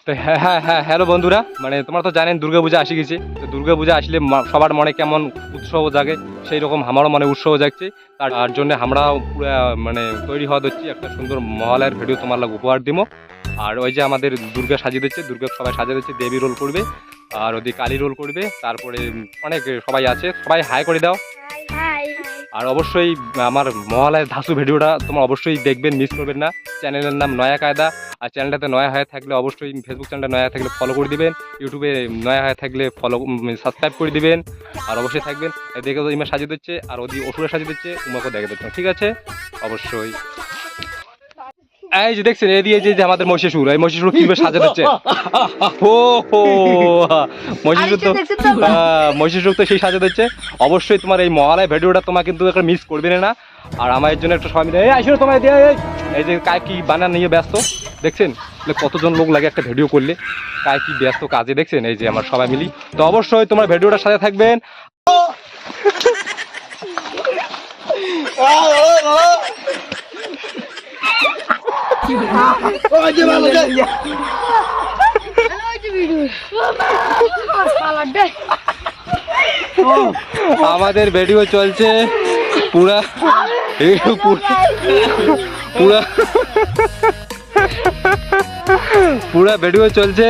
তো হ্যালো বন্ধুরা, মানে তোমরা তো জানেন দুর্গাপূজা আসে গেছে। তো দুর্গাপূজা আসলে সবার মনে কেমন উৎসব জাগে, সেই রকম আমারও মনে উৎসব জাগছে। তার জন্য আমরা পুরা মানে তৈরি হওয়া হচ্ছে একটা সুন্দর মহালয়ার ভিডিও তোমার লাগে উপহার দিব। আর ওই যে আমাদের দুর্গা সাজিয়ে দিচ্ছে, দুর্গা সবাই সাজিয়ে দিচ্ছে, দেবী রোল করবে আর ওদিকে কালী রোল করবে। তারপরে অনেক সবাই আছে, সবাই হাই করে দাও। আর অবশ্যই আমার মহালয়ার ধাসু ভিডিওটা তোমরা অবশ্যই দেখবেন, মিস করবেন না। চ্যানেলের নাম নয়া কায়দা। আর চ্যানেলটাতে নয়া হয়ে থাকলে অবশ্যই ফেসবুক চ্যানেলটা নয়া থাকলে ফলো করে দিবেন, ইউটিউবে নয়া হয়ে থাকলে সাবস্ক্রাইব করে দিবেন। আর অবশ্যই থাকবেন, দেখে তো ইমা সাজিয়ে দিচ্ছে আর ওদি ওষুধে সাজিয়ে দিচ্ছে, উমাকে দেখে দিচ্ছে, ঠিক আছে? অবশ্যই এই যে দেখছেন এদিকে যে আমাদের মহিষাসুর, এই মহিষাসুর কিভাবে সাজিয়ে দিচ্ছে। ও হো মহিষাসুর তো মহিষাসুর তো সেই সাজিয়ে দিচ্ছে। অবশ্যই তোমার এই মহালয়া ভিডিওটা তোমার কিন্তু একটা মিস করবে না। আর আমার জন্য একটা সবাই মিলে এই আসলে তোমার এই যে কায় কি বানান নিয়ে ব্যস্ত দেখছেন, কতজন লোক লাগে একটা ভিডিও করলে, কায় কি ব্যস্ত কাজে দেখছেন। এই যে আমার সবাই মিলি, তো অবশ্যই তোমার ভিডিওটার সাথে থাকবেন। আমাদের ভিডিও চলছে পুরা পুরা পুরা ভিডিও চলছে।